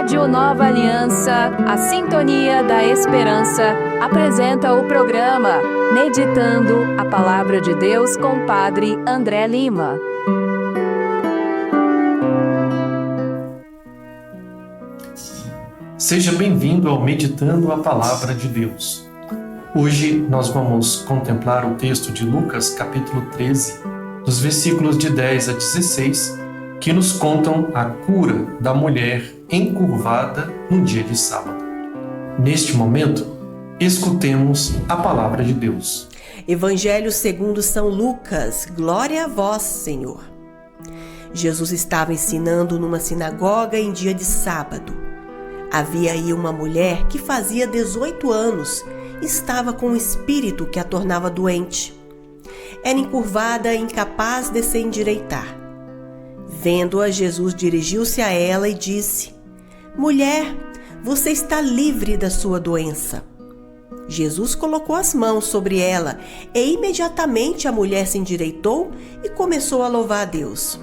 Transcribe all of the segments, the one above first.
Rádio Nova Aliança, a Sintonia da Esperança, apresenta o programa Meditando a Palavra de Deus com o Padre André Lima. Seja bem-vindo ao Meditando a Palavra de Deus. Hoje nós vamos contemplar o texto de Lucas, capítulo 13, dos versículos de 10 a 16, que nos contam a cura da mulher encurvada no dia de sábado. Neste momento, escutemos a palavra de Deus. Evangelho segundo São Lucas. Glória a vós, Senhor. Jesus estava ensinando numa sinagoga em dia de sábado. Havia aí uma mulher que fazia 18 anos e estava com um espírito que a tornava doente. Era encurvada e incapaz de se endireitar. Vendo-a, Jesus dirigiu-se a ela e disse: Mulher, você está livre da sua doença. Jesus colocou as mãos sobre ela e imediatamente a mulher se endireitou e começou a louvar a Deus.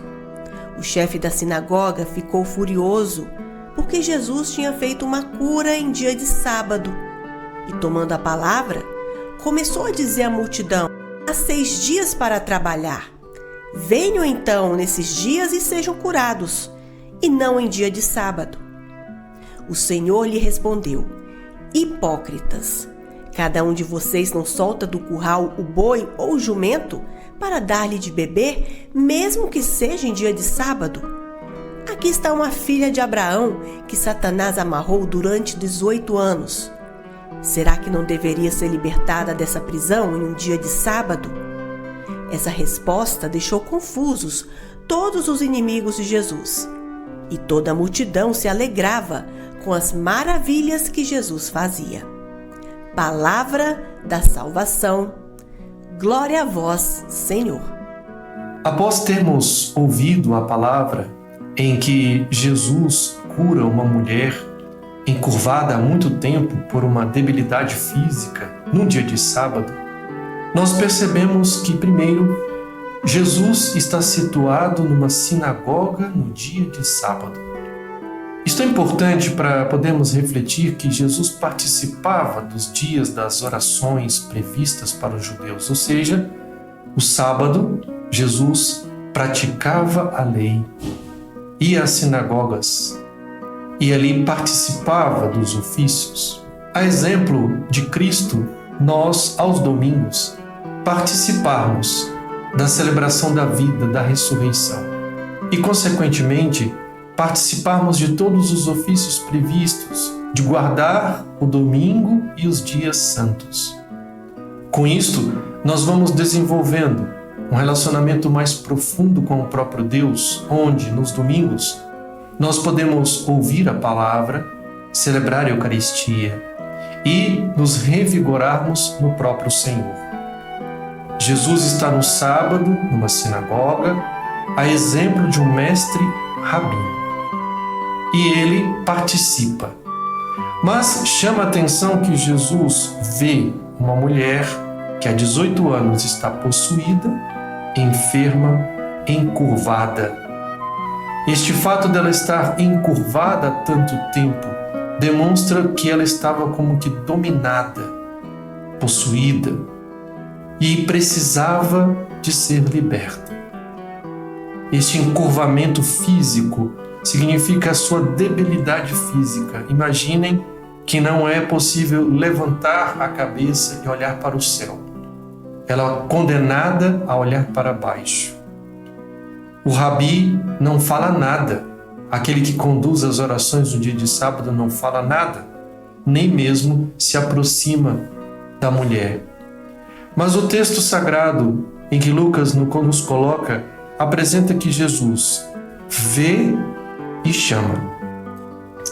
O chefe da sinagoga ficou furioso porque Jesus tinha feito uma cura em dia de sábado. E tomando a palavra, começou a dizer à multidão: há 6 dias para trabalhar. Venham então nesses dias e sejam curados, e não em dia de sábado. O Senhor lhe respondeu: Hipócritas, cada um de vocês não solta do curral o boi ou o jumento para dar-lhe de beber, mesmo que seja em dia de sábado? Aqui está uma filha de Abraão que Satanás amarrou durante 18 anos. Será que não deveria ser libertada dessa prisão em um dia de sábado? Essa resposta deixou confusos todos os inimigos de Jesus. E toda a multidão se alegrava com as maravilhas que Jesus fazia. Palavra da salvação. Glória a vós, Senhor. Após termos ouvido a palavra em que Jesus cura uma mulher encurvada há muito tempo por uma debilidade física num dia de sábado, nós percebemos que, primeiro, Jesus está situado numa sinagoga no dia de sábado. Isto é importante para podermos refletir que Jesus participava dos dias das orações previstas para os judeus, ou seja, o sábado, Jesus praticava a lei, ia às sinagogas e ali participava dos ofícios. A exemplo de Cristo, nós, aos domingos, participarmos da celebração da vida, da ressurreição e, consequentemente, participarmos de todos os ofícios previstos, de guardar o domingo e os dias santos. Com isto, nós vamos desenvolvendo um relacionamento mais profundo com o próprio Deus, onde, nos domingos, nós podemos ouvir a palavra, celebrar a Eucaristia e nos revigorarmos no próprio Senhor. Jesus está no sábado, numa sinagoga, a exemplo de um mestre rabino. E ele participa. Mas chama a atenção que Jesus vê uma mulher que há 18 anos está possuída, enferma, encurvada. Este fato dela estar encurvada há tanto tempo demonstra que ela estava como que dominada, possuída, e precisava de ser liberta. Este encurvamento físico significa a sua debilidade física. Imaginem que não é possível levantar a cabeça e olhar para o céu. Ela é condenada a olhar para baixo. O rabi não fala nada. Aquele que conduz as orações no dia de sábado não fala nada, nem mesmo se aproxima da mulher. Mas o texto sagrado em que Lucas nos coloca apresenta que Jesus vê e chama.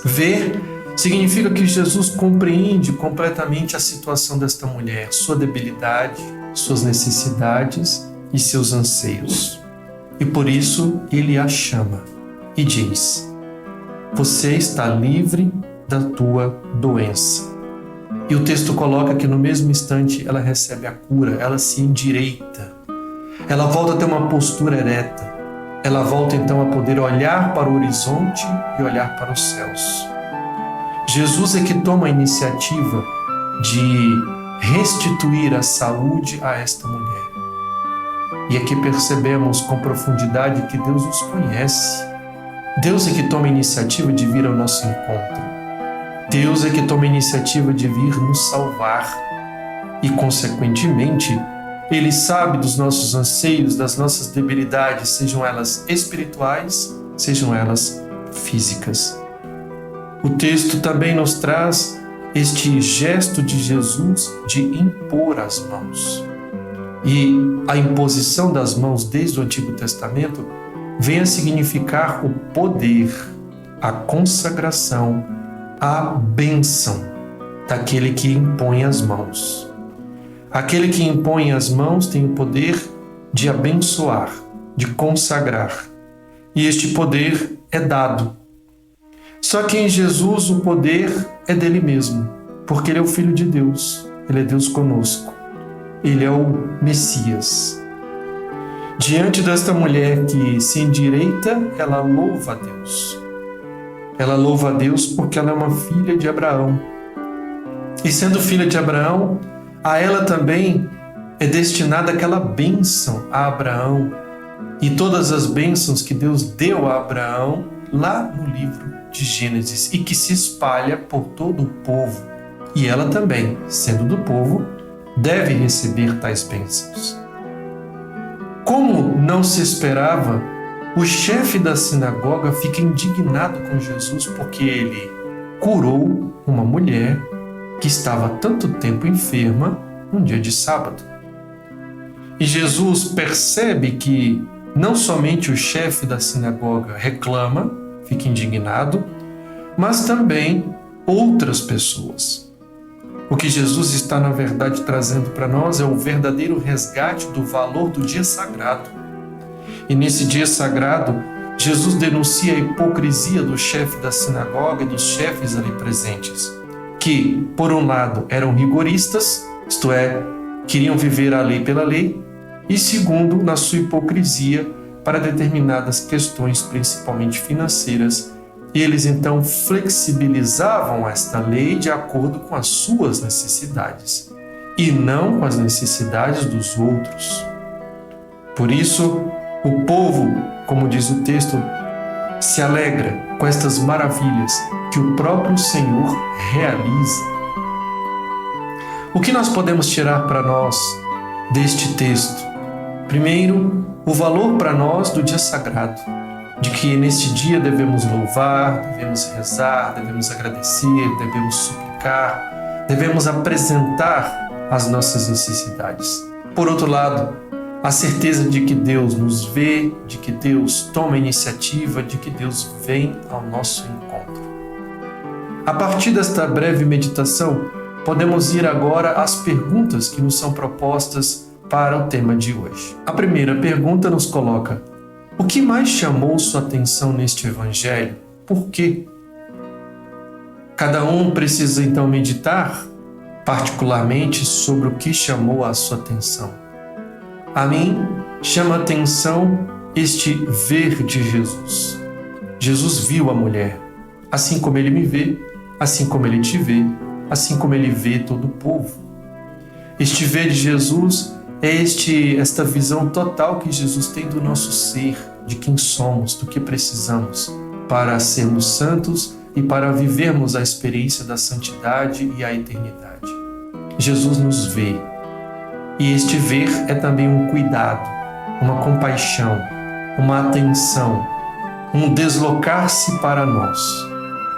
Ver significa que Jesus compreende completamente a situação desta mulher, sua debilidade, suas necessidades e seus anseios. E por isso ele a chama e diz: você está livre da tua doença. E o texto coloca que no mesmo instante ela recebe a cura, ela se endireita, ela volta a ter uma postura ereta, ela volta então a poder olhar para o horizonte e olhar para os céus. Jesus é que toma a iniciativa de restituir a saúde a esta mulher. E aqui percebemos com profundidade que Deus nos conhece. Deus é que toma a iniciativa de vir ao nosso encontro. Deus é que toma a iniciativa de vir nos salvar. E, consequentemente, Ele sabe dos nossos anseios, das nossas debilidades, sejam elas espirituais, sejam elas físicas. O texto também nos traz este gesto de Jesus de impor as mãos. E a imposição das mãos desde o Antigo Testamento vem a significar o poder, a consagração, a bênção daquele que impõe as mãos. Aquele que impõe as mãos tem o poder de abençoar, de consagrar. E este poder é dado. Só que em Jesus o poder é dele mesmo, porque ele é o Filho de Deus, ele é Deus conosco, ele é o Messias. Diante desta mulher que se endireita, ela louva a Deus. Ela louva a Deus porque ela é uma filha de Abraão. E sendo filha de Abraão, a ela também é destinada aquela bênção a Abraão e todas as bênçãos que Deus deu a Abraão lá no livro de Gênesis e que se espalha por todo o povo. E ela também, sendo do povo, deve receber tais bênçãos. Como não se esperava, o chefe da sinagoga fica indignado com Jesus porque ele curou uma mulher que estava tanto tempo enferma num dia de sábado. E Jesus percebe que não somente o chefe da sinagoga reclama, fica indignado, mas também outras pessoas. O que Jesus está, na verdade, trazendo para nós é o verdadeiro resgate do valor do dia sagrado. E nesse dia sagrado, Jesus denuncia a hipocrisia do chefe da sinagoga e dos chefes ali presentes, que, por um lado, eram rigoristas, isto é, queriam viver a lei pela lei, e segundo, na sua hipocrisia, para determinadas questões, principalmente financeiras, eles então flexibilizavam esta lei de acordo com as suas necessidades, e não com as necessidades dos outros. Por isso, o povo, como diz o texto, se alegra com estas maravilhas que o próprio Senhor realiza. O que nós podemos tirar para nós deste texto? Primeiro, o valor para nós do dia sagrado, de que neste dia devemos louvar, devemos rezar, devemos agradecer, devemos suplicar, devemos apresentar as nossas necessidades. Por outro lado, a certeza de que Deus nos vê, de que Deus toma a iniciativa, de que Deus vem ao nosso encontro. A partir desta breve meditação, podemos ir agora às perguntas que nos são propostas para o tema de hoje. A primeira pergunta nos coloca: o que mais chamou sua atenção neste evangelho? Por quê? Cada um precisa então meditar particularmente sobre o que chamou a sua atenção. A mim chama a atenção este ver de Jesus. Jesus viu a mulher, assim como ele me vê, assim como ele te vê, assim como ele vê todo o povo. Este ver de Jesus é esta visão total que Jesus tem do nosso ser, de quem somos, do que precisamos para sermos santos e para vivermos a experiência da santidade e a eternidade. Jesus nos vê. E este ver é também um cuidado, uma compaixão, uma atenção, um deslocar-se para nós.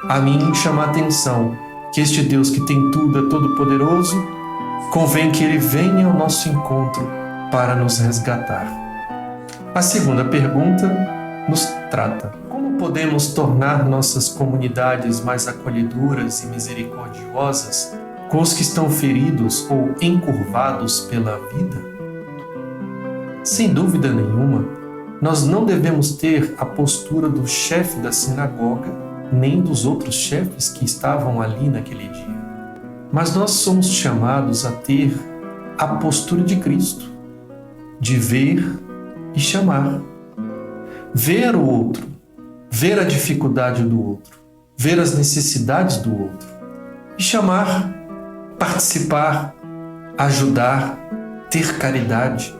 A mim chama a atenção que este Deus que tem tudo, é todo-poderoso, convém que Ele venha ao nosso encontro para nos resgatar. A segunda pergunta nos trata: como podemos tornar nossas comunidades mais acolhedoras e misericordiosas com os que estão feridos ou encurvados pela vida? Sem dúvida nenhuma, nós não devemos ter a postura do chefe da sinagoga, nem dos outros chefes que estavam ali naquele dia. Mas nós somos chamados a ter a postura de Cristo, de ver e chamar. Ver o outro, ver a dificuldade do outro, ver as necessidades do outro, e chamar, participar, ajudar, ter caridade.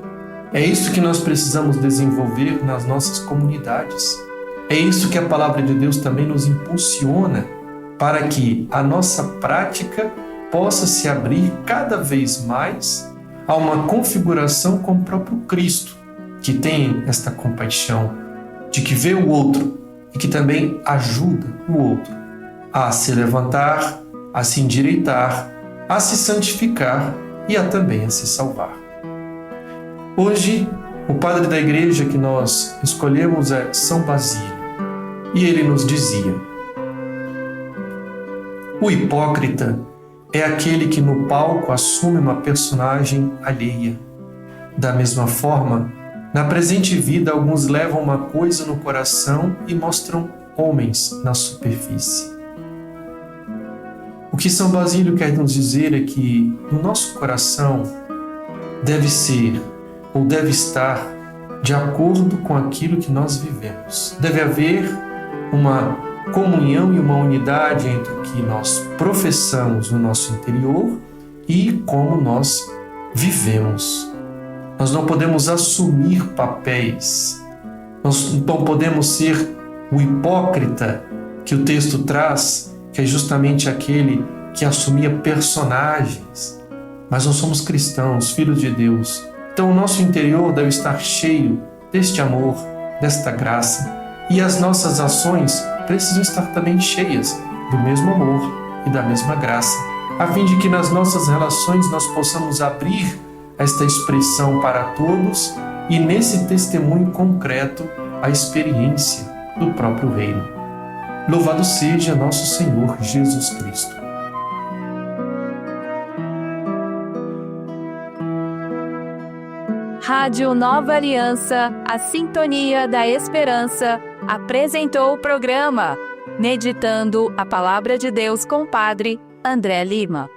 É isso que nós precisamos desenvolver nas nossas comunidades. É isso que a palavra de Deus também nos impulsiona para que a nossa prática possa se abrir cada vez mais a uma configuração com o próprio Cristo, que tem esta compaixão, de que vê o outro e que também ajuda o outro a se levantar, a se endireitar, a se santificar e a também a se salvar. Hoje, o padre da igreja que nós escolhemos é São Basílio, e ele nos dizia: o hipócrita é aquele que no palco assume uma personagem alheia. Da mesma forma, na presente vida, alguns levam uma coisa no coração e mostram homens na superfície. O que São Basílio quer nos dizer é que no nosso coração deve ser ou deve estar de acordo com aquilo que nós vivemos. Deve haver uma comunhão e uma unidade entre o que nós professamos no nosso interior e como nós vivemos. Nós não podemos assumir papéis, nós não podemos ser o hipócrita que o texto traz, que é justamente aquele que assumia personagens. Mas nós somos cristãos, filhos de Deus. Então o nosso interior deve estar cheio deste amor, desta graça, e as nossas ações precisam estar também cheias do mesmo amor e da mesma graça, a fim de que nas nossas relações nós possamos abrir esta expressão para todos e nesse testemunho concreto a experiência do próprio reino. Louvado seja nosso Senhor Jesus Cristo. Rádio Nova Aliança, a Sintonia da Esperança, apresentou o programa Meditando a Palavra de Deus com o Padre André Lima.